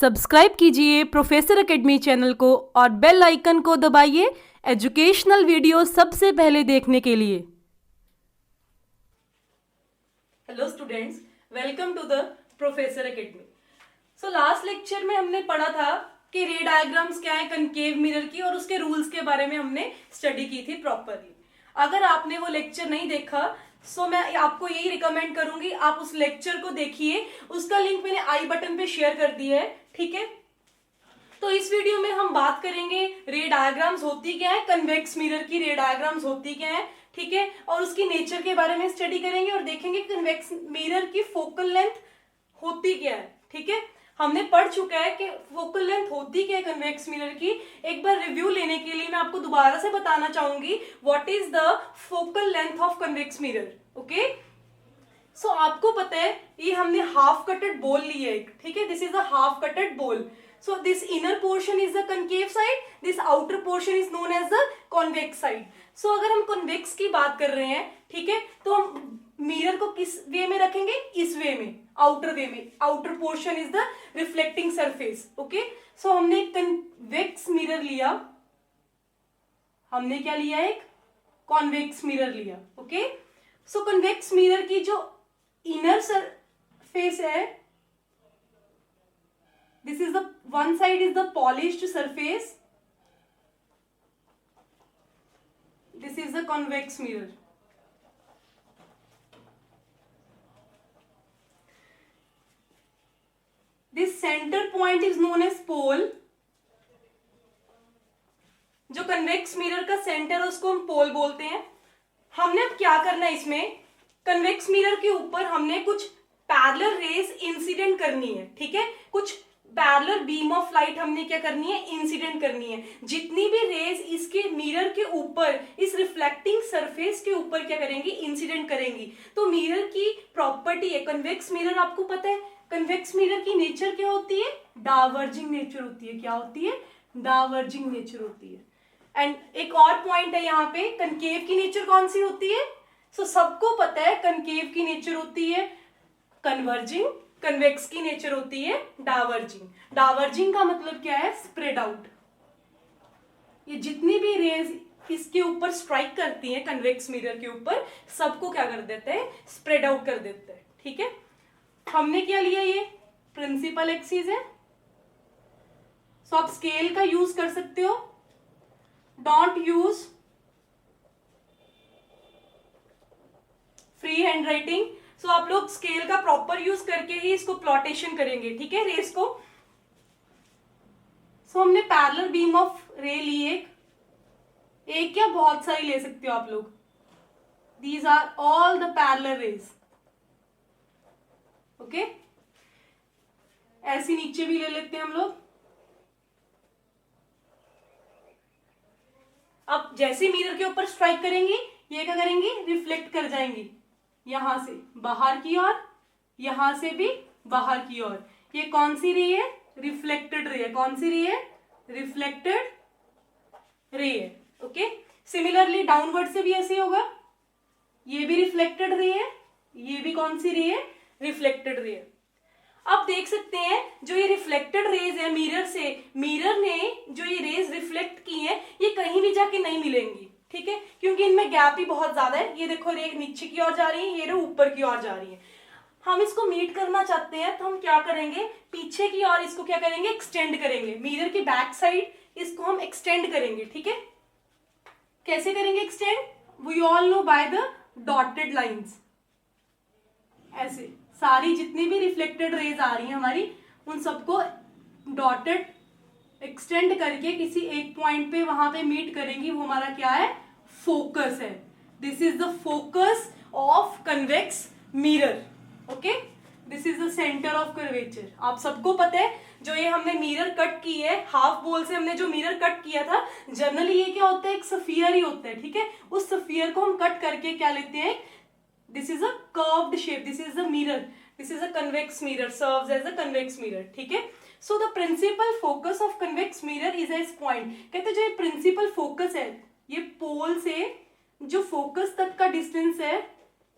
Subscribe कीजिए professor academy channel को और बेल आइकन को दबाइए एजुकेशनल वीडियो सबसे पहले देखने के लिए। Hello students, welcome to the professor academy. So last lecture में हमने पढ़ा था कि रे डायग्राम्स क्या है कनकेव मिरर की, और उसके रूल्स के बारे में हमने स्टडी की थी प्रॉपरली। अगर आपने वो लेक्चर नहीं देखा सो मैं आपको यही रिकमेंड करूंगी आप उस लेक्चर को देखिए। उसका लिंक मैंने आई बटन पे शेयर कर दिया है, ठीक है। तो इस वीडियो में हम बात करेंगे रे डायग्राम्स होती क्या है, कन्वेक्स मिरर की रे डायग्राम्स होती क्या है, ठीक है, और उसकी नेचर के बारे में स्टडी करेंगे और देखेंगे कन्वेक्स मिरर की फोकल लेंथ होती क्या है, ठीक है। हमने पढ़ चुका है कि फोकल लेंथ होती क्या है कन्वेक्स मिरर की। एक बार रिव्यू लेने के लिए मैं आपको दोबारा से बताना चाहूंगी what is the focal length of convex mirror. Okay, so आपको पता है ये हमने हाफ कटेड बोल ली है, ठीक है। This is a half cutted ball. So this inner portion is the concave side, this outer portion is known as the convex side. So अगर हम कॉन्वेक्स की बात कर रहे हैं, ठीक है, तो हम मिरर को किस वे में रखेंगे, इस वे में, आउटर वे में। Outer portion is the reflecting surface. Okay, so हमने एक कन्वेक्स मिरर लिया, हमने क्या लिया, एक कॉन्वेक्स मिरर लिया। ओके, सो कन्वेक्स मिरर की जो इनर सरफेस है, this is the one side is the polished surface, this is the convex mirror. This centre point is known as pole. जो कन्वेक्स मिरर का centre है उसको हम पोल बोलते हैं। हमने अब क्या करना है, इसमें कन्वेक्स मिरर के ऊपर हमने कुछ पैरेलल रेज इंसिडेंट करनी है, ठीक है। कुछ पैरेलल बीम ऑफ लाइट हमने क्या करनी है, इंसिडेंट करनी है। जितनी भी रेज इसके मिरर के ऊपर, इस रिफ्लेक्टिंग सरफेस के ऊपर क्या करेंगी, इंसिडेंट करेंगी। तो मिरर की प्रॉपर्टी है, कन्वेक्स मिरर आपको पता है कन्वेक्स मिरर की नेचर क्या होती है, डावर्जिंग नेचर होती है। क्या होती है, डावर्जिंग नेचर होती है। एंड एक और पॉइंट है यहाँ पे, कनकेव की नेचर कौन सी होती है। सो सबको पता है कनकेव की नेचर होती है कन्वर्जिंग, कन्वेक्स की नेचर होती है डावर्जिंग। डावर्जिंग का मतलब क्या है, स्प्रेड आउट। ये जितनी भी रेज इसके ऊपर स्ट्राइक करती है कन्वेक्स मिरर के ऊपर, सबको क्या कर देते हैं, स्प्रेड आउट कर देते हैं, ठीक है। हमने क्या लिया, ये प्रिंसिपल एक्सिस है। सो आप स्केल का यूज कर सकते हो, don't use free hand writing. So आप लोग स्केल का प्रॉपर यूज करके ही इसको प्लॉटेशन करेंगे, ठीक है, रेस को। सो हमने पैरेलल बीम ऑफ रे ली, एक या बहुत सारी ले सकते हो आप लोग। These are all the parallel rays. Okay, ऐसी नीचे भी ले लेते हैं हम लोग। अब जैसे मिरर के ऊपर स्ट्राइक करेंगी, ये क्या करेंगी, रिफ्लेक्ट कर जाएंगी, यहां से बाहर की ओर, यहां से भी बाहर की ओर। ये कौन सी रे है, रिफ्लेक्टेड रे है। कौन सी रे है, रिफ्लेक्टेड रे है। ओके, सिमिलरली डाउनवर्ड से भी ऐसे होगा, ये भी रिफ्लेक्टेड रे है, ये भी कौन सी रे है, रिफ्लेक्टेड रे है। अब देख सकते हैं जो ये रिफ्लेक्टेड रेज है मिरर से, मिरर ने जो ये रेज रिफ्लेक्ट की है, ये कहीं भी जाके नहीं मिलेंगी, ठीक है, क्योंकि इनमें गैप ही बहुत ज्यादा है। ये देखो रे नीचे की ओर जा रही है, ये रे ऊपर की ओर जा रही है। हम इसको मीट करना चाहते हैं तो हम क्या करेंगे, पीछे की ओर इसको क्या करेंगे, एक्सटेंड करेंगे। मिरर की बैक साइड इसको हम एक्सटेंड करेंगे, ठीक है। कैसे करेंगे extend, we all know by the dotted lines. ऐसे सारी जितनी भी रिफ्लेक्टेड रेज आ रही हैं हमारी, उन सबको डॉटेड एक्सटेंड करके किसी एक पॉइंट पे वहां पे मीट करेंगी। वो हमारा क्या है, फोकस है। This is the focus of convex mirror. Okay, this is the centre of curvature. आप सबको पता है जो ये हमने मिरर कट की है, हाफ बोल से हमने जो मिरर कट किया था, जनरली ये क्या होता है, एक सफियर ही होता है, ठीक है। उस सफियर को हम कट करके क्या लेते हैं, this is a curved shape, this is a mirror, this is a convex mirror, serves as a convex mirror, ठीक है। so the principal focus of convex mirror is as point। कहते जो ये principal focus है, ये पोल से जो focus तक का डिस्टेंस है,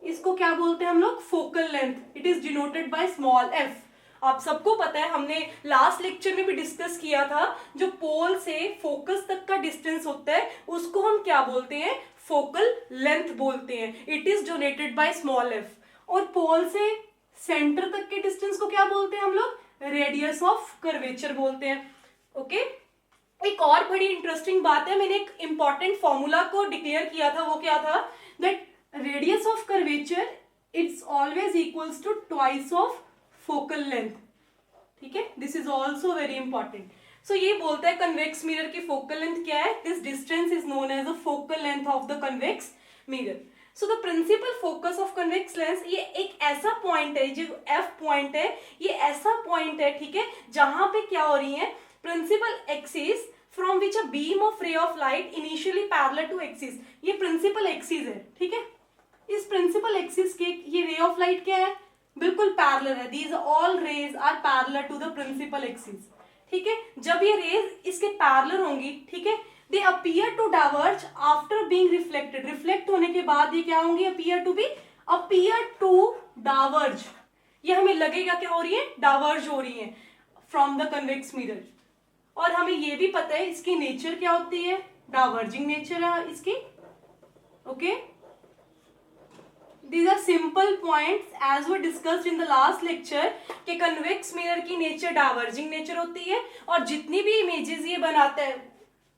इसको क्या बोलते हैं हम लोग, focal length. It is denoted by small f। आप सबको पता है, हमने लास्ट लेक्चर में भी डिस्कस किया था, जो पोल से फोकस तक का डिस्टेंस होता है उसको हम क्या बोलते हैं, फोकल लेंथ बोलते हैं। It is donated by small F. और पोल से सेंटर तक के डिस्टेंस को क्या बोलते हैं हम लोग, रेडियस ऑफ कर्वेचर बोलते हैं। ओके, एक और बड़ी इंटरेस्टिंग बात है, मैंने एक इंपॉर्टेंट फॉर्मूला को डिक्लेयर किया था, वो क्या था, that radius of curvature it's always equals to twice of focal length. ठीक है, this is also very important. So ये बोलता है कन्वेक्स मिरर की फोकल लेंथ क्या है, this distance is known as the focal length of the convex mirror. So the principal focus of convex lens, ये एक ऐसा पॉइंट है, जो एफ पॉइंट है, ये ऐसा पॉइंट है, ठीक है, जहां पे क्या हो रही है, principal axis from which a beam of ray of light initially parallel to axis, ये प्रिंसिपल एक्सिस है। ठीक है, इस प्रिंसिपल एक्सिस के ये रे ऑफ लाइट क्या है, बिल्कुल पैरेलल है, these all rays are parallel to the principal axis. ठीक है, जब ये रेज इसके पैरेलल होंगी, ठीक है, they appear to diverge after being reflected, reflect होने के बाद ये क्या होंगी, अपीयर टू डाइवर्ज, ये हमें लगेगा क्या हो रही है, डाइवर्ज हो रही है फ्रॉम द कन्वेक्स मिरर। और हमें ये भी पता है इसकी नेचर क्या होती है, डाइवर्जिंग नेचर है इसकी। Okay, these are simple points as we discussed in the last lecture कि कन्वेक्स मिरर की नेचर डाइवर्जिंग नेचर होती है, और जितनी भी इमेजेस ये बनाता है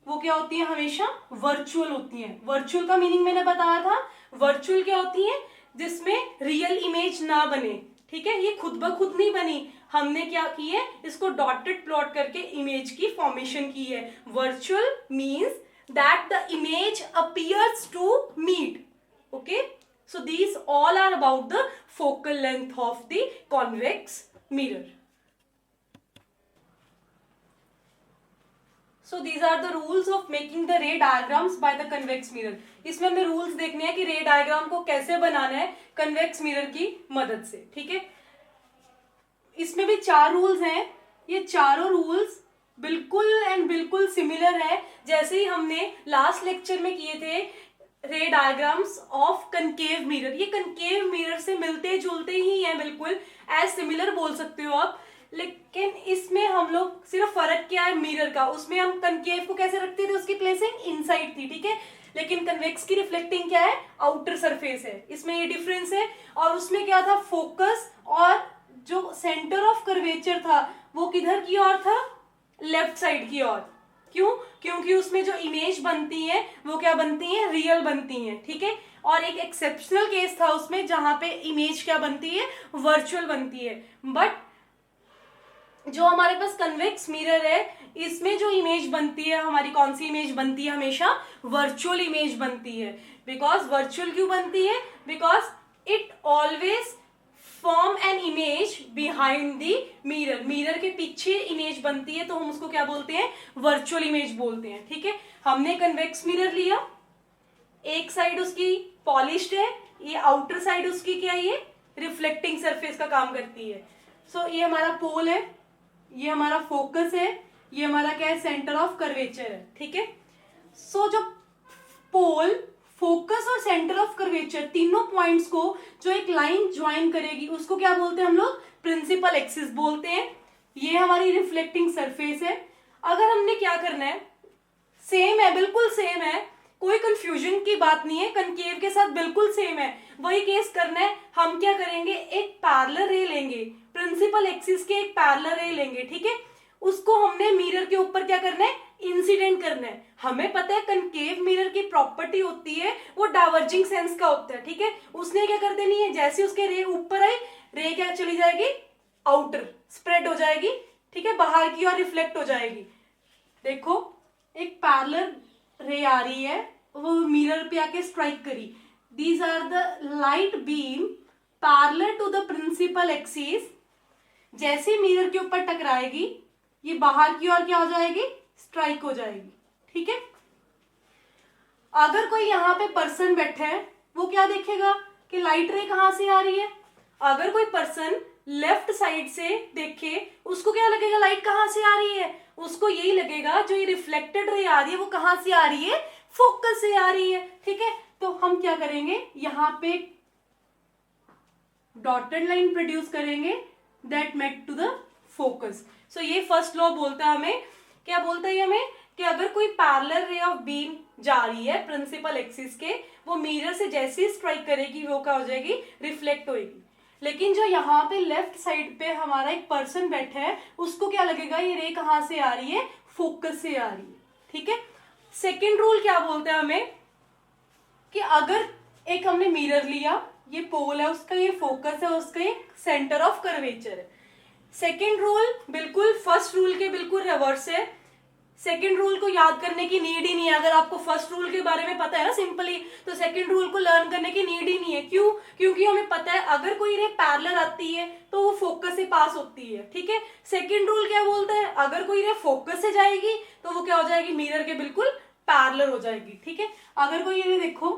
वो क्या होती है, हमेशा वर्चुअल होती हैं। वर्चुअल का मीनिंग मैंने बताया था, वर्चुअल क्या होती है, जिसमें रियल इमेज ना बने। ठीक है, ये खुद ब खुद नहीं बनी, हमने क्या की है, इसको डॉटेड प्लॉट करके इमेज की फॉर्मेशन की है। Virtual means that the image appears to meet. Okay, so these all are about the focal length of the convex mirror. So these are the rules of making the ray diagrams by the convex mirror. इसमें हमें rules देखने हैं कि रे diagram को कैसे बनाना है convex mirror की मदद से। ठीक है, इसमें भी 4 रूल्स हैं, ये चारों रूल्स बिल्कुल सिमिलर है जैसे ही हमने लास्ट लेक्चर में किए थे रे डायग्राम्स ऑफ कनकेव मिरर। ये कनकेव मिरर से मिलते जुलते ही हैं, बिल्कुल एज सिमिलर बोल सकते हो आप, लेकिन इसमें हम लोग सिर्फ फर्क क्या है मिरर का, उसमें हम कनकेव को कैसे रखते थे, उसकी प्लेसिंग इनसाइड थी। ठीक है, लेकिन कन्वेक्स की रिफ्लेक्टिंग क्या है, आउटर सरफेस है, इसमें ये डिफरेंस है। और उसमें क्या था, फोकस और जो सेंटर ऑफ कर्वेचर था वो किधर की ओर था, लेफ्ट साइड की ओर। क्यों, क्योंकि उसमें जो इमेज बनती है वो क्या बनती है, रियल बनती है। ठीक है, और एक एक्सेप्शनल केस था उसमें जहां पे इमेज क्या बनती है, वर्चुअल बनती है। बट जो हमारे पास कन्वेक्स मिरर है, इसमें जो इमेज बनती है हमारी, कौन सी इमेज बनती है, हमेशा वर्चुअल इमेज बनती है। बिकॉज वर्चुअल क्यों बनती है, because it always form an image behind the mirror, mirror के पीछे इमेज बनती है, तो हम उसको क्या बोलते हैं, वर्चुअल इमेज बोलते हैं। ठीक है, हमने कन्वेक्स मिरर लिया, एक साइड उसकी पॉलिश्ड है, ये आउटर साइड उसकी क्या है, ये रिफ्लेक्टिंग सरफेस का काम करती है। सो ये हमारा पोल है, ये हमारा फोकस है, ये हमारा क्या है, सेंटर ऑफ कर्वेचर है। ठीक है, सो जो पोल, फोकस और सेंटर ऑफ कर्वेचर तीनों पॉइंट्स को जो एक लाइन ज्वाइन करेगी उसको क्या बोलते हैं हम लोग, प्रिंसिपल एक्सिस बोलते हैं। ये हमारी रिफ्लेक्टिंग सरफेस है। अगर हमने क्या करना है, सेम है, बिल्कुल सेम है, कोई कंफ्यूजन की बात नहीं है, कनकेव के साथ बिल्कुल सेम है, वही केस करना है। हम क्या करेंगे, एक पैरेलल रे लेंगे, प्रिंसिपल एक्सिस के एक पैरेलल रे लेंगे। ठीक है, उसको हमने मिरर के ऊपर क्या करना है, इंसिडेंट करना है। हमें पता है कनकेव मिरर की प्रॉपर्टी होती है वो डाइवर्जिंग सेंस का होता है। ठीक है, उसने क्या कर देनी है, जैसे उसके रे ऊपर आई, रे क्या चली जाएगी, आउटर स्प्रेड हो जाएगी। ठीक है, बाहर की ओर रिफ्लेक्ट हो जाएगी। देखो एक पैरेलल रे आ रही है, वो मिरर पे आके स्ट्राइक करी, these are the light beam parallel to the principal axis. जैसे मिरर के ऊपर टकराएगी ये बाहर की ओर क्या हो जाएगी, स्ट्राइक हो जाएगी। ठीक है, अगर कोई यहाँ पे पर्सन बैठा है वो क्या देखेगा कि लाइट रे कहां से आ रही है। अगर कोई पर्सन लेफ्ट साइड से देखे उसको क्या लगेगा, लाइट कहां से आ रही है, उसको यही लगेगा जो ये रिफ्लेक्टेड रे आ रही है वो कहां से आ रही है, फोकस से आ रही है। ठीक है, तो हम क्या करेंगे, यहाँ पे डॉटेड लाइन प्रोड्यूस करेंगे that met to the focus. So ये फर्स्ट लॉ बोलता है हमें, क्या बोलता है हमें कि अगर कोई पैरेलल रे ऑफ बीम जा रही है प्रिंसिपल एक्सिस के, वो मिरर से जैसे ही स्ट्राइक करेगी वो क्या हो जाएगी, रिफ्लेक्ट होएगी। लेकिन जो यहाँ पे लेफ्ट साइड पे हमारा एक पर्सन बैठा है, उसको क्या लगेगा, ये रे कहाँ से आ रही है, फोकस से आ रही है। ठीक है। सेकेंड रूल क्या बोलते हैं हमें कि अगर एक हमने मिरर लिया, ये पोल है उसका, ये फोकस है उसका, ये सेंटर ऑफ कर्वेचर है। सेकेंड रूल बिल्कुल फर्स्ट रूल के बिल्कुल रिवर्स है। सेकेंड रूल को याद करने की नीड ही नहीं है। अगर आपको फर्स्ट रूल के बारे में पता है ना सिंपली, तो सेकेंड रूल को लर्न करने की नीड ही नहीं है। क्यों? क्योंकि हमें पता है अगर कोई रे पैरेलल आती है तो वो फोकस से पास होती है। ठीक है। सेकेंड रूल क्या बोलता है, अगर कोई रे फोकस से जाएगी तो वो क्या हो जाएगी, मिरर के बिल्कुल पैरेलल हो जाएगी। ठीक है। अगर कोई रे, देखो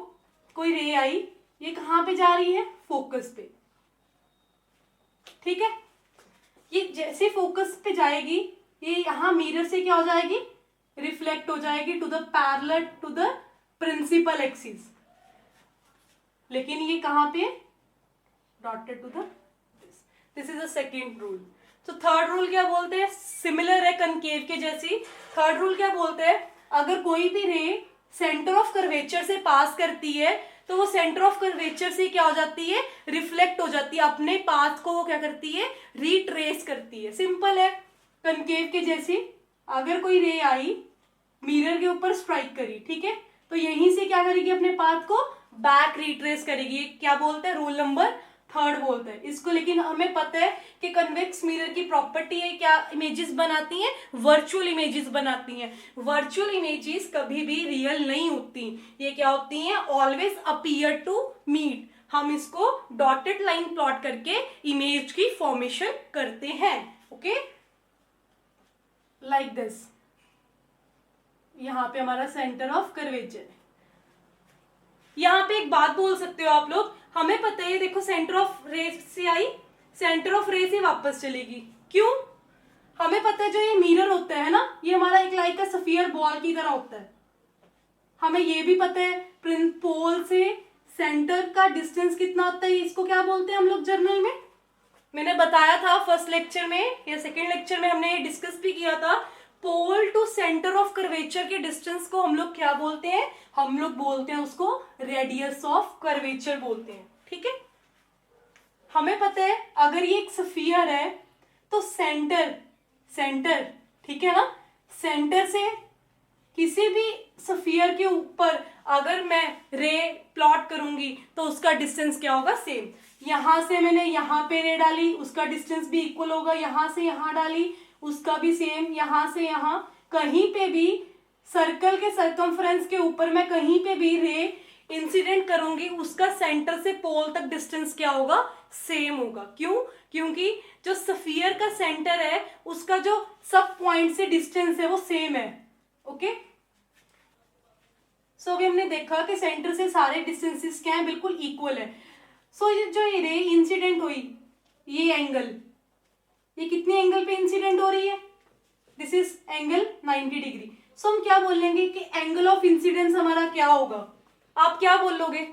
कोई रे आई, ये कहाँ पे जा रही है, फोकस पे। ठीक है। ये जैसे फोकस पे जाएगी, ये यहां मिरर से क्या हो जाएगी, रिफ्लेक्ट हो जाएगी to the parallel to the principal axis. लेकिन ये कहां पे, dotted to the, this is the second rule. तो थर्ड रूल क्या बोलते हैं, सिमिलर है कनकेव के जैसी। थर्ड रूल क्या बोलते हैं, अगर कोई भी रे सेंटर ऑफ कर्वेचर से पास करती है तो वो सेंटर ऑफ कर्वेचर से क्या हो जाती है, रिफ्लेक्ट हो जाती है, अपने पाथ को वो क्या करती है, रिट्रेस करती है। सिंपल है, कनकेव के जैसी। अगर कोई रे आई, मिरर के ऊपर स्ट्राइक करी, ठीक है, तो यहीं से क्या करेगी, अपने पाथ को बैक रिट्रेस करेगी। क्या बोलते हैं, रूल नंबर थर्ड बोलता है इसको। लेकिन हमें पता है कि कन्वेक्स मिरर की प्रॉपर्टी है, क्या इमेजेस बनाती हैं, वर्चुअल इमेजेस बनाती हैं। वर्चुअल इमेजेस कभी भी रियल नहीं होती, ये क्या होती हैं, ऑलवेज अपीयर टू मीट। हम इसको डॉटेड लाइन प्लॉट करके इमेज की फॉर्मेशन करते हैं। Okay, like this. यहां पे हमारा सेंटर ऑफ कर्वेचर है। यहां पे एक बात बोल सकते हो आप लोग, हमें पता है देखो सेंटर ऑफ रे से आई, सेंटर ऑफ रे से वापस चलेगी। क्यों? हमें पता है जो ये मिरर होता है ना, ये हमारा एक लाइक का सफियर बॉल की तरह होता है। हमें ये भी पता है पोल से सेंटर का डिस्टेंस कितना होता है, इसको क्या बोलते हैं हम लोग जर्नल में। मैंने बताया था फर्स्ट लेक्चर में या सेकेंड लेक्चर में, हमने डिस्कस भी किया था। Pole to centre of curvature के डिस्टेंस को हम लोग क्या बोलते हैं, हम लोग बोलते हैं उसको रेडियस ऑफ कर्वेचर बोलते हैं। ठीक है। हमें पता है अगर ये एक स्फीयर है तो सेंटर ठीक है ना, सेंटर से किसी भी स्फीयर के ऊपर अगर मैं रे प्लॉट करूंगी तो उसका डिस्टेंस क्या होगा, सेम। यहां से मैंने यहां पे रे डाली, उसका डिस्टेंस भी इक्वल होगा। यहां से यहां डाली, उसका भी सेम। यहां से यहां, कहीं पे भी सर्कल के सर्कमफ्रेंस के ऊपर मैं कहीं पे भी रे इंसिडेंट करूंगी, उसका सेंटर से पोल तक डिस्टेंस क्या होगा, सेम होगा। क्यों? क्योंकि जो स्फीयर का सेंटर है उसका जो सब पॉइंट से डिस्टेंस है वो सेम है। ओके, सो अभी हमने देखा कि सेंटर से सारे डिस्टेंसेस क्या है, बिल्कुल इक्वल है। सो ये जो रे इंसिडेंट हुई, ये एंगल, ये कितने एंगल पे इंसिडेंट हो रही है, दिस इज एंगल 90 डिग्री। सो हम क्या बोलेंगे कि एंगल ऑफ इंसिडेंस हमारा क्या होगा। आप क्या बोलोगे,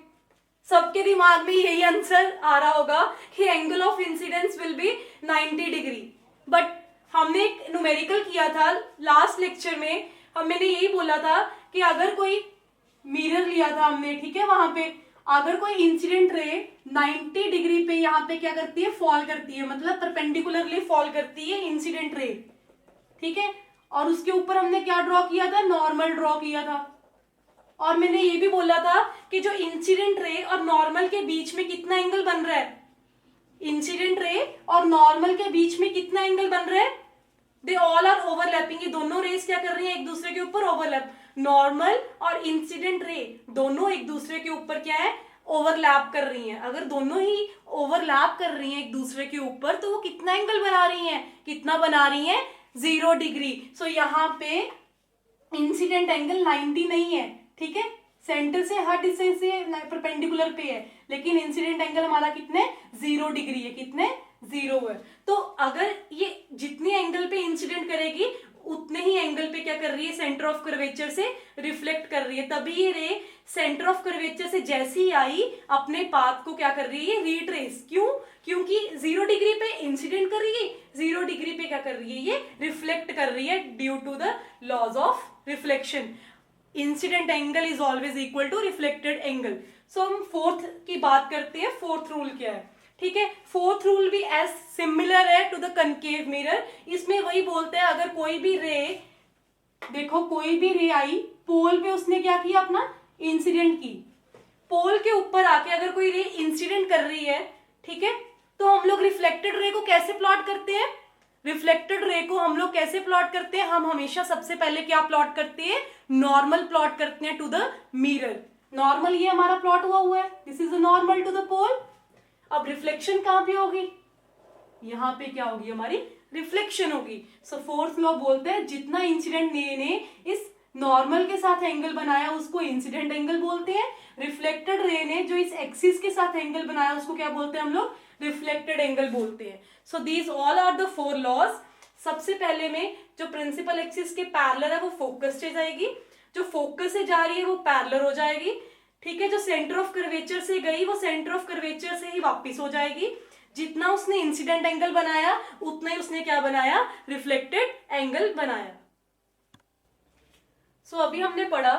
सबके दिमाग में यही आंसर आ रहा होगा कि angle of incidence will be 90 degree. But हमने एक न्यूमेरिकल किया था लास्ट लेक्चर में, मैंने यही बोला था कि अगर कोई मिरर लिया था हमने, ठीक है, वहां पे अगर कोई इंसिडेंट रे 90 डिग्री पे यहाँ पे क्या करती है, फॉल करती है, मतलब परपेंडिकुलरली फॉल करती है इंसिडेंट रे। ठीक है। और उसके ऊपर हमने क्या ड्रॉ किया था, नॉर्मल ड्रॉ किया था। और मैंने ये भी बोला था कि जो इंसिडेंट रे और नॉर्मल के बीच में कितना एंगल बन रहा है, इंसिडेंट रे और नॉर्मल के बीच में कितना एंगल बन रहा है, दे ऑल आर ओवरलैपिंग। ये दोनों रेस क्या कर रही है, एक दूसरे के ऊपर ओवरलैप। नॉर्मल और इंसिडेंट रे दोनों एक दूसरे के ऊपर क्या है, ओवरलैप कर रही हैं। अगर दोनों ही ओवरलैप कर रही हैं एक दूसरे के ऊपर तो वो कितना एंगल बना रही हैं, कितना बना रही हैं, 0 डिग्री। सो यहाँ पे इंसिडेंट एंगल 90 नहीं है, ठीक है, सेंटर से हर डिस्टेंस से परपेंडिकुलर पे है, लेकिन इंसिडेंट एंगल हमारा कितने, 0 डिग्री है, कितने, 0 है। तो अगर ये जितनी एंगल पे इंसिडेंट करेगी उतने ही एंगल पे क्या कर रही है, सेंटर ऑफ कर्वेचर से रिफ्लेक्ट कर रही है। तभी ये रे सेंटर ऑफ कर्वेचर से जैसी ही आई अपने पाथ को क्या कर रही है, रिट्रेस। क्यों? क्योंकि 0 डिग्री पे इंसिडेंट कर रही है, 0 डिग्री पे क्या कर रही है, ये रिफ्लेक्ट कर रही है due to the laws of reflection. Incident angle is always equal to reflected angle. So हम फोर्थ की बात करते हैं, फोर्थ रूल क्या है, ठीक है। फोर्थ रूल भी एज सिमिलर है टू द कनकेव मिरर। इसमें वही बोलते हैं, अगर कोई भी रे, देखो कोई भी रे आई पोल पे, उसने क्या किया, अपना इंसिडेंट की। पोल के ऊपर आके अगर कोई रे इंसिडेंट कर रही है, ठीक है, तो हम लोग रिफ्लेक्टेड रे को कैसे प्लॉट करते हैं, रिफ्लेक्टेड रे को हम लोग कैसे प्लॉट करते हैं, हम हमेशा सबसे पहले क्या प्लॉट करते हैं, नॉर्मल प्लॉट करते हैं टू द मिरर। नॉर्मल ये हमारा प्लॉट हुआ है, this is normal to the pole. अब रिफ्लेक्शन कहां पे होगी, यहां पे क्या होगी, हमारी रिफ्लेक्शन होगी। सो फोर्थ लॉ बोलते हैं जितना इंसिडेंट रे ने इस नॉर्मल के साथ एंगल बनाया उसको इंसिडेंट एंगल बोलते हैं। रिफ्लेक्टेड रे ने जो इस एक्सिस के साथ एंगल बनाया उसको क्या बोलते हैं हम लोग, रिफ्लेक्टेड एंगल बोलते हैं। So these all are the 4 laws. सबसे पहले में जो प्रिंसिपल एक्सिस के पैरेलल है वो फोकस से जाएगी, जो फोकस से जा रही है वो पैरेलल हो जाएगी, ठीक है। जो सेंटर ऑफ कर्वेचर से गई वो सेंटर ऑफ कर्वेचर से ही वापस हो जाएगी। जितना उसने इंसिडेंट एंगल बनाया उतना ही उसने क्या बनाया, रिफ्लेक्टेड एंगल बनाया। सो अभी हमने पढ़ा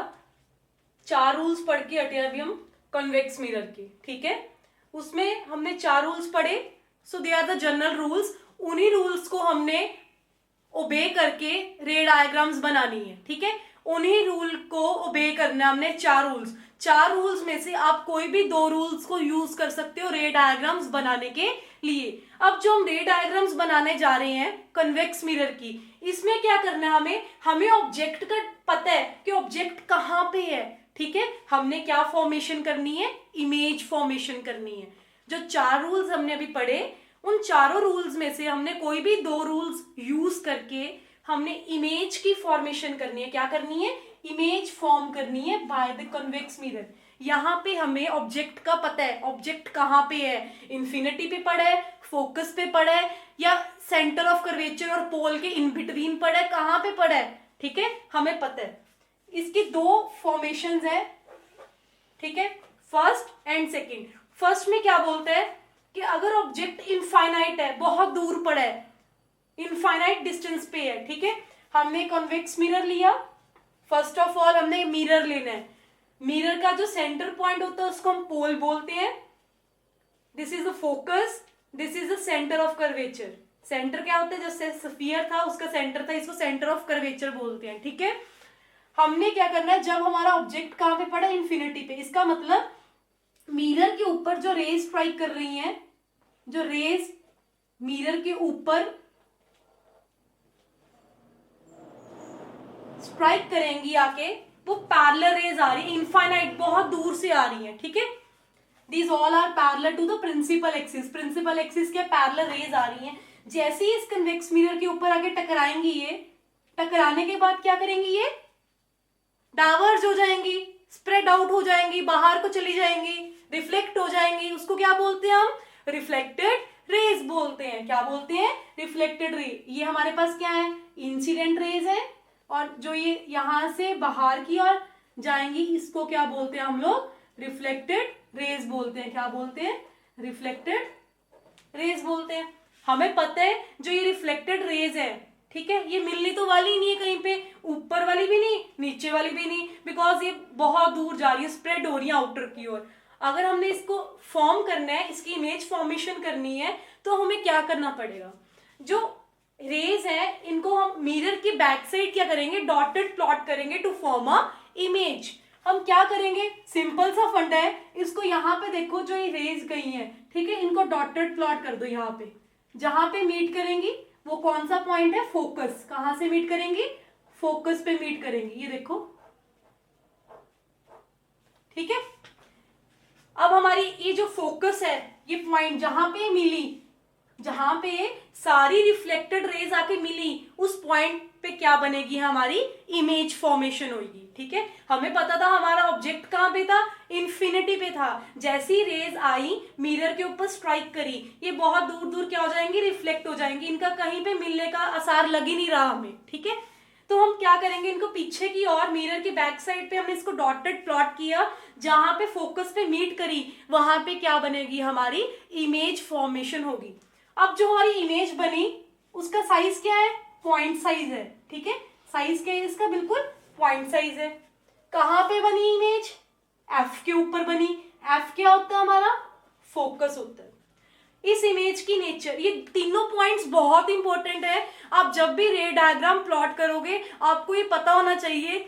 4 रूल्स पढ़ के हटे अभी हम कन्वेक्स मिरर के, ठीक है। उसमें हमने 4 रूल्स पढ़े। So they are the general rules. उन्हीं रूल्स को हमने ओबे करके रे डायग्राम्स बनानी है, ठीक है। उन्हीं रूल को ओबे करना हमने, 4 रूल्स। 4 रूल्स में से आप कोई भी 2 रूल्स को यूज कर सकते हो रे डायग्राम्स बनाने के लिए। अब जो हम रे डायग्राम्स बनाने जा रहे हैं कन्वेक्स मिरर की, इसमें क्या करना है, हमें ऑब्जेक्ट का पता है कि ऑब्जेक्ट कहाँ पे है, ठीक है। हमने क्या फॉर्मेशन करनी है, इमेज फॉर्मेशन करनी है। जो 4 रूल्स हमने अभी पढ़े उन चारों रूल्स में से हमने कोई भी 2 रूल्स यूज करके हमने इमेज की फॉर्मेशन करनी है। क्या करनी है, इमेज फॉर्म करनी है बाय द कन्वेक्स मिरर। यहाँ पे हमें ऑब्जेक्ट का पता है, ऑब्जेक्ट कहाँ पे है, इन्फिनिटी पे पड़ा है, फोकस पे पड़ा है, या सेंटर ऑफ कर्वेचर और पोल के इन बिटवीन पड़ा है, कहाँ पे पड़ा है, ठीक है, हमें पता है। इसकी 2 फॉर्मेशंस है, ठीक है, फर्स्ट एंड सेकेंड। फर्स्ट में क्या बोलते हैं कि अगर ऑब्जेक्ट इनफाइनाइट है, बहुत दूर पड़ा है, इनफाइनाइट डिस्टेंस पे है, ठीक है, हमने कॉन्वेक्स मिरर लिया। फर्स्ट ऑफ ऑल हमने मिरर लेना है। मिरर का जो सेंटर पॉइंट होता है उसको हम पोल बोलते हैं। This is the focus, this is the centre of curvature. Centre क्या होता है, जैसे स्फीयर था उसका सेंटर था, इसको सेंटर ऑफ कर्वेचर बोलते हैं, ठीक है। हमने क्या करना है, जब हमारा ऑब्जेक्ट कहां पे पड़ा है, इन्फिनिटी पे, इसका मतलब मिरर के ऊपर जो रेज स्ट्राइक कर रही हैं, जो रेज मिरर के ऊपर स्ट्राइक करेंगी आके, वो पैरेलल रेज आ रही है, इनफाइनाइट, बहुत दूर से आ रही है, ठीक है। These all are parallel to the principal axis. Principal axis के पैरेलल रेज आ रही हैं। जैसे ही इस कन्वेक्स मिरर के ऊपर आके टकराएंगी, ये टकराने के बाद क्या करेंगी, ये डाइवर्ज हो जाएंगी, स्प्रेड आउट हो जाएंगी, बाहर को चली जाएंगी, रिफ्लेक्ट हो जाएंगी। उसको क्या बोलते हैं हम, रिफ्लेक्टेड रेज बोलते हैं। क्या बोलते हैं, रिफ्लेक्टेड रे। ये हमारे पास क्या है, इंसिडेंट रेज है, और जो ये यहां से बाहर की ओर जाएंगी इसको क्या बोलते हैं हम लोग, रिफ्लेक्टेड रेज बोलते हैं। क्या बोलते हैं, रिफ्लेक्टेड रेज बोलते हैं। हमें पता है जो ये रिफ्लेक्टेड रेज है, ठीक है, ये मिलनी तो वाली ही नहीं है कहीं पे, ऊपर वाली भी नहीं, नीचे वाली भी नहीं, बिकॉज ये बहुत दूर जा रही है, स्प्रेड हो रही है आउटर की ओर। अगर हमने इसको फॉर्म करना है, इसकी इमेज फॉर्मेशन करनी है, तो हमें क्या करना पड़ेगा, जो रेज है इनको हम मिरर की बैक साइड क्या करेंगे, डॉटेड प्लॉट करेंगे टू फॉर्म अ इमेज। हम क्या करेंगे, सिंपल सा फंडा है, इसको यहाँ पे देखो, जो ये रेज गई है, ठीक है, इनको डॉटेड प्लॉट कर दो। यहाँ पे जहां पे मीट करेंगी वो कौन सा पॉइंट है, फोकस। कहां से मीट करेंगी, फोकस पे मीट करेंगी, ये देखो, ठीक है। अब हमारी ये जो फोकस है, ये पॉइंट जहां पे मिली, जहां पे सारी रिफ्लेक्टेड रेज आके मिली, उस पॉइंट पे क्या बनेगी, हमारी इमेज फॉर्मेशन होगी, ठीक है। हमें पता था हमारा ऑब्जेक्ट कहां पे था, इन्फिनिटी पे था। जैसी रेज आई मिरर के ऊपर स्ट्राइक करी, ये बहुत दूर दूर क्या हो जाएंगी, रिफ्लेक्ट हो जाएंगी, इनका कहीं पे मिलने का आसार लग ही नहीं रहा हमें, ठीक है। तो हम क्या करेंगे, इनको पीछे की और मिरर के बैक साइड पे हमने इसको डॉटेड प्लॉट किया, जहां पे फोकस पे मीट करी वहां पे क्या बनेगी, हमारी इमेज फॉर्मेशन होगी। अब जो हमारी इमेज बनी उसका साइज क्या है, पॉइंट साइज है, ठीक है, साइज क्या है इसका, बिल्कुल पॉइंट साइज है। कहां पे बनी इमेज, एफ के ऊपर बनी। एफ क्या होता है हमारा, फोकस होता है। इस इमेज की नेचर, ये तीनों पॉइंट्स बहुत इंपॉर्टेंट है। आप जब भी रे डायग्राम प्लॉट करोगे आपको ये पता होना चाहिए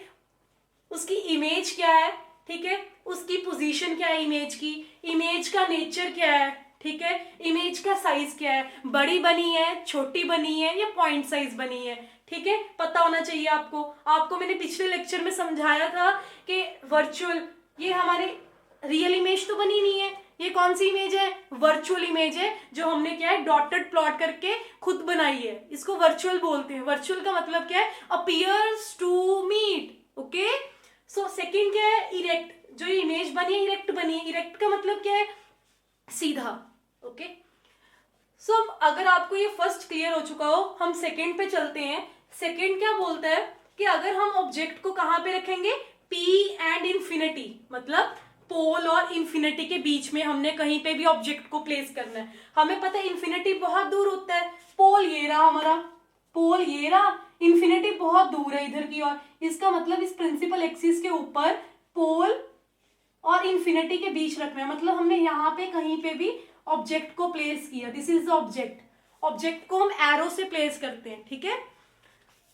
उसकी इमेज क्या है, ठीक है, उसकी पोजीशन क्या है इमेज की, इमेज का नेचर क्या है, ठीक है, इमेज का साइज क्या है, बड़ी बनी है, छोटी बनी है या पॉइंट साइज बनी है, ठीक है, पता होना चाहिए आपको। आपको मैंने पिछले लेक्चर में समझाया था कि वर्चुअल, ये हमारे रियल इमेज तो बनी नहीं है, ये कौन सी इमेज है, वर्चुअल इमेज है, जो हमने क्या है डॉटेड प्लॉट करके खुद बनाई है, इसको वर्चुअल बोलते हैं। वर्चुअल का मतलब क्या है, appears to meet, okay. So second क्या है, इरेक्ट, जो ये इमेज बनी है इरेक्ट बनी है। इरेक्ट का मतलब क्या है, सीधा, ओके। सो अगर आपको ये फर्स्ट क्लियर हो चुका हो, हम सेकंड पे चलते हैं। सेकंड क्या बोलता है कि अगर हम ऑब्जेक्ट को कहां पे रखेंगे, पी एंड इंफिनिटी, मतलब पोल और इंफिनिटी के बीच में हमने कहीं पे भी ऑब्जेक्ट को प्लेस करना है। हमें पता है इंफिनिटी बहुत दूर होता है, पोल ये रहा हमारा, पोल ये रहा, इंफिनिटी बहुत दूर है इधर की ओर। इसका मतलब इस प्रिंसिपल एक्सिस के ऊपर पोल और इंफिनिटी के बीच रखना है, मतलब हमने यहाँ पे कहीं पे भी ऑब्जेक्ट को प्लेस किया, this is the object. Object को हम एरो से प्लेस करते हैं, ठीक है।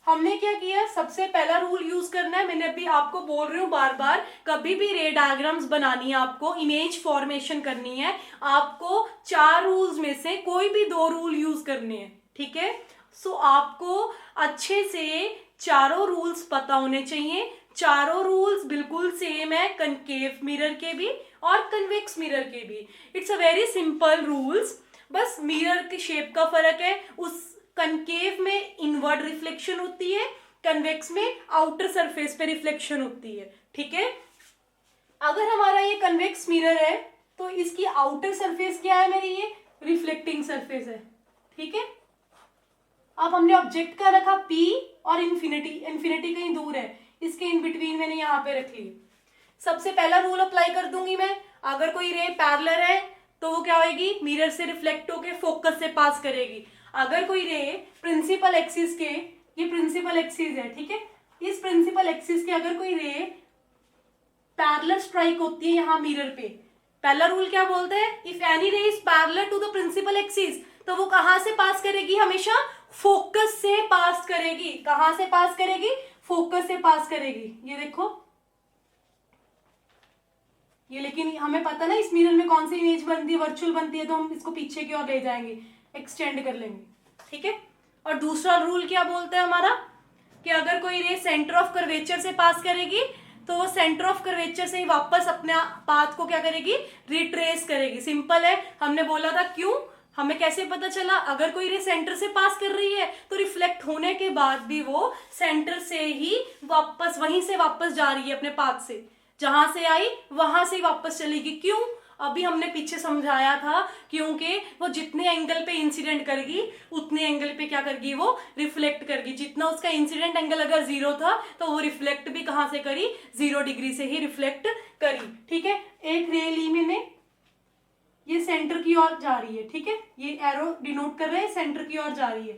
हमने क्या किया, सबसे पहला रूल यूज करना है, मैंने अभी आपको बोल रही हूँ बार बार, कभी भी रे डायग्राम्स बनानी है आपको, इमेज फॉर्मेशन करनी है, आपको 4 रूल्स में से कोई भी 2 रूल यूज करने हैं, ठीक है। सो आपको अच्छे से चारों रूल्स पता होने चाहिए। चारों रूल्स बिल्कुल सेम है, कनकेव मिरर के भी और कन्वेक्स मिरर के भी। It's a very simple rules, बस मिरर के शेप का फर्क है। उस कनकेव में इनवर्ड रिफ्लेक्शन होती है, कन्वेक्स में आउटर सरफेस पे रिफ्लेक्शन होती है, ठीक है। अगर हमारा ये कन्वेक्स मिरर है तो इसकी आउटर सरफेस क्या है मेरी, ये रिफ्लेक्टिंग सरफेस है, ठीक है। अब हमने ऑब्जेक्ट का रखा P और इंफिनिटी, इंफिनिटी कहीं दूर है, इसके इन बिटवीन मैंने यहाँ पे रख ली। सबसे पहला रूल अप्लाई कर दूंगी मैं, अगर कोई रे पैरेलल है तो वो क्या होगी, मिरर से रिफ्लेक्ट होके फोकस से पास करेगी। अगर कोई रे प्रिंसिपल एक्सिस के, ये प्रिंसिपल एक्सिस है, ठीक है, इस प्रिंसिपल एक्सिस के अगर कोई रे पैरेलल स्ट्राइक होती है यहाँ मिरर पे, पहला रूल क्या बोलते हैं, if any ray is parallel to the principal axis, तो वो कहां से पास करेगी, हमेशा फोकस से पास करेगी। कहां से पास करेगी, फोकस से पास करेगी। ये देखो, ये लेकिन हमें पता ना इस मिरर में कौन सी इमेज बनती है, वर्चुअल बनती है, तो हम इसको पीछे की ओर ले जाएंगे, एक्सटेंड कर लेंगे, ठीक है। और दूसरा रूल क्या बोलता है हमारा, कि अगर कोई रे सेंटर ऑफ कर्वेचर से पास करेगी तो वो सेंटर ऑफ कर्वेचर से ही वापस अपने पाथ को क्या करेगी, रिट्रेस करेगी। सिंपल है, हमने बोला था क्यों, हमें कैसे पता चला, अगर कोई रे सेंटर से पास कर रही है तो रिफ्लेक्ट होने के बाद भी वो सेंटर से ही वापस, वहीं से वापस जा रही है अपने पाथ से, जहां से आई वहां से ही वापस चलेगी। क्यों, अभी हमने पीछे समझाया था, क्योंकि वो जितने एंगल पे इंसिडेंट करेगी उतने एंगल पे क्या करेगी, वो रिफ्लेक्ट करेगी। जितना उसका इंसिडेंट एंगल अगर 0 था तो वो रिफ्लेक्ट भी कहां से करी, 0 डिग्री से ही रिफ्लेक्ट करी, ठीक है। एक रे ली मैंने, ये सेंटर की ओर जा रही है, ठीक है, ये एरो डिनोट कर रहे हैं सेंटर की ओर जा रही है।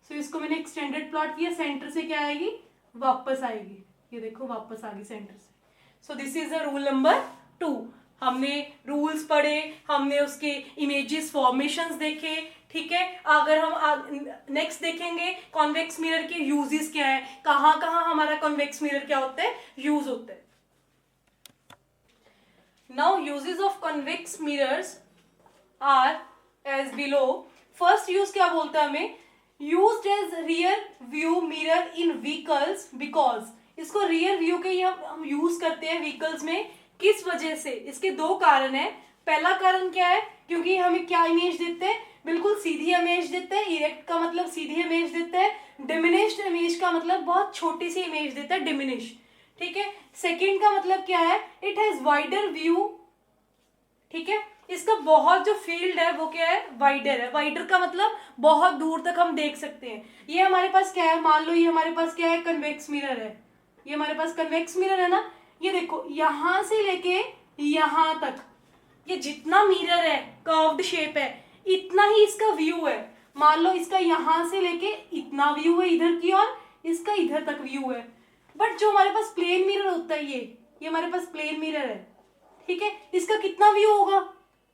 सो इसको मैंने एक्सटेंडेड प्लॉट किया, सेंटर से क्या आएगी, वापस आएगी, ये देखो वापस आ गई सेंटर से। So this is the rule number 2। हमने रूल्स पढ़े, हमने उसके इमेजेस फॉर्मेशंस देखे, ठीक है। अगर हम नेक्स्ट देखेंगे कॉन्वेक्स मिरर के यूजेस क्या है, कहाँ कहाँ हमारा कॉन्वेक्स मिरर क्या होता है, यूज होता है। Now uses of convex mirrors are as below. First use क्या बोलता है हमें, used as rear view mirror in vehicles because, इसको rear view के हम यूज करते हैं व्हीकल्स में। किस वजह से, इसके 2 कारण है। पहला कारण क्या है, क्योंकि हमें क्या इमेज देते हैं, बिल्कुल सीधी इमेज देते हैं, इरेक्ट का मतलब सीधी इमेज देता है, डिमिनिश्ड इमेज का मतलब बहुत छोटी सी इमेज देता है, डिमिनिश, ठीक है। सेकंड का मतलब क्या है, इट हैज वाइडर व्यू, ठीक है, इसका बहुत जो फील्ड है वो क्या है, वाइडर है। वाइडर का मतलब बहुत दूर तक हम देख सकते हैं। ये हमारे पास क्या है, मान लो ये हमारे पास क्या है, कन्वेक्स मिरर है। ये हमारे पास कन्वेक्स मिरर है ना। ये देखो यहां से लेके यहां तक ये जितना मिरर है, कर्व्ड शेप है, इतना ही इसका व्यू है। मान लो इसका यहां से लेके इतना व्यू है इधर की और इसका इधर तक व्यू है। बट जो हमारे पास प्लेन मिरर होता है, ये हमारे पास प्लेन मिरर है, ठीक है। इसका कितना व्यू होगा,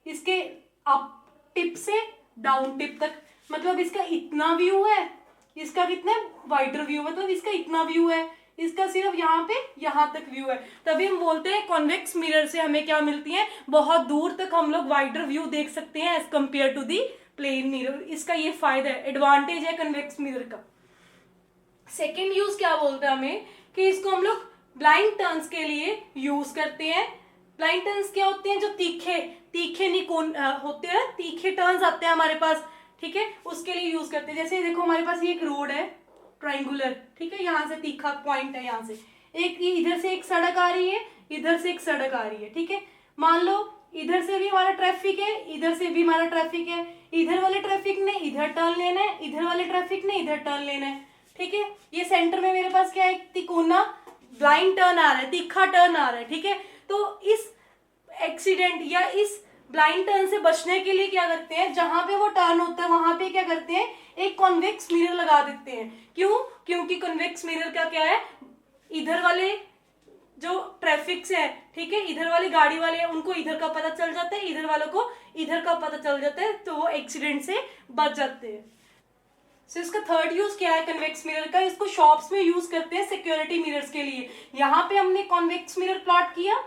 इसके अप टिप से डाउन टिप तक, मतलब इसका इतना व्यू है, इसका कितना वाइडर व्यू, मतलब इसका इतना व्यू है, इसका सिर्फ यहाँ पे यहाँ तक व्यू है। तभी हम बोलते हैं कॉन्वेक्स मिरर से हमें क्या मिलती है, बहुत दूर तक हम लोग वाइडर व्यू देख सकते हैं as compare to the plane mirror. इसका ये फायदा है, एडवांटेज है कन्वेक्स मिरर का। सेकेंड यूज क्या बोलते हैं हमें, कि इसको हम लोग ब्लाइंड टर्न्स के लिए यूज करते हैं। ब्लाइंड टर्न्स क्या होते हैं, जो तीखे निकोन होते हैं, तीखे टर्न्स आते हैं हमारे पास, ठीक है, उसके लिए यूज करते हैं। जैसे देखो हमारे पास ये एक रोड है ट्राइंगुलर, ठीक है, यहाँ से तीखा पॉइंट है, यहाँ से एक इधर से एक सड़क आ रही है, इधर से एक सड़क आ रही है, ठीक है। मान लो इधर से भी हमारा ट्रैफिक है, इधर से भी हमारा ट्रैफिक है, इधर वाले ट्रैफिक ने इधर टर्न लेना है, इधर वाले ट्रैफिक ने इधर टर्न लेना है, ठीक है। ये सेंटर में मेरे पास क्या है, तिकोना ब्लाइंड टर्न आ रहा है, तीखा टर्न आ रहा है, ठीक है। तो इस एक्सीडेंट या इस ब्लाइंड टर्न से बचने के लिए क्या करते हैं, जहां पे वो टर्न होता है वहां पे क्या करते हैं, एक कॉन्वेक्स मिरर लगा देते हैं। क्यों, क्योंकि कॉन्वेक्स मिरर का क्या है, इधर वाले जो ट्रैफिक से है, ठीक है, इधर वाले गाड़ी वाले हैं उनको इधर का पता चल जाता है, इधर वालों को इधर का पता चल जाता है, तो वो एक्सीडेंट से बच जाते हैं। सो इसका थर्ड यूज क्या है कन्वेक्स मिरर का, इसको शॉप्स में यूज करते हैं सिक्योरिटी मिरर्स के लिए। यहाँ पे हमने कॉन्वेक्स मिरर प्लॉट किया,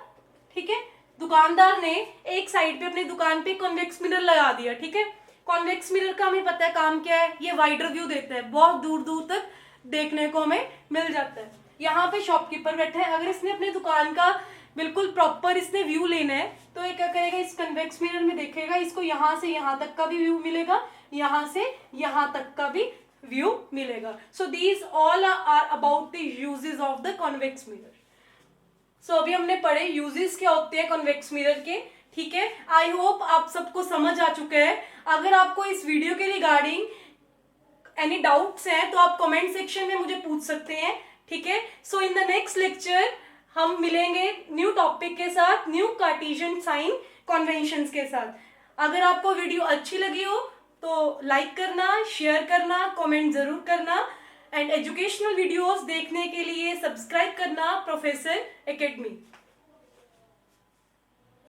ठीक है, दुकानदार ने एक साइड पे अपनी दुकान पे कॉन्वेक्स मिरर लगा दिया, ठीक है। कॉन्वेक्स मिरर का हमें पता है काम क्या है, ये वाइडर व्यू देता है, बहुत दूर दूर तक देखने को हमें मिल जाता है। यहाँ पे शॉपकीपर बैठा है, अगर इसने अपने दुकान का बिल्कुल प्रॉपर इसने व्यू लेना है तो ये क्या करेगा, इस कन्वेक्स मिरर में देखेगा, इसको यहाँ से यहाँ तक का भी व्यू मिलेगा, यहाँ से यहाँ तक का भी व्यू मिलेगा। So these all are about the uses of the convex mirror. So अभी हमने पढ़े यूजेस क्या होते हैं कॉन्वेक्स मिरर के, ठीक है। आई होप आप सबको समझ आ चुके हैं। अगर आपको इस वीडियो के रिगार्डिंग एनी डाउट्स हैं तो आप कमेंट सेक्शन में मुझे पूछ सकते हैं, ठीक है। सो इन द नेक्स्ट लेक्चर हम मिलेंगे न्यू टॉपिक के साथ, न्यू कार्टेशियन साइन कन्वेंशंस के साथ। अगर आपको वीडियो अच्छी लगी हो तो लाइक करना, शेयर करना, कमेंट जरूर करना, एंड एजुकेशनल वीडियोस देखने के लिए सब्सक्राइब करना प्रोफेसर एकेडमी।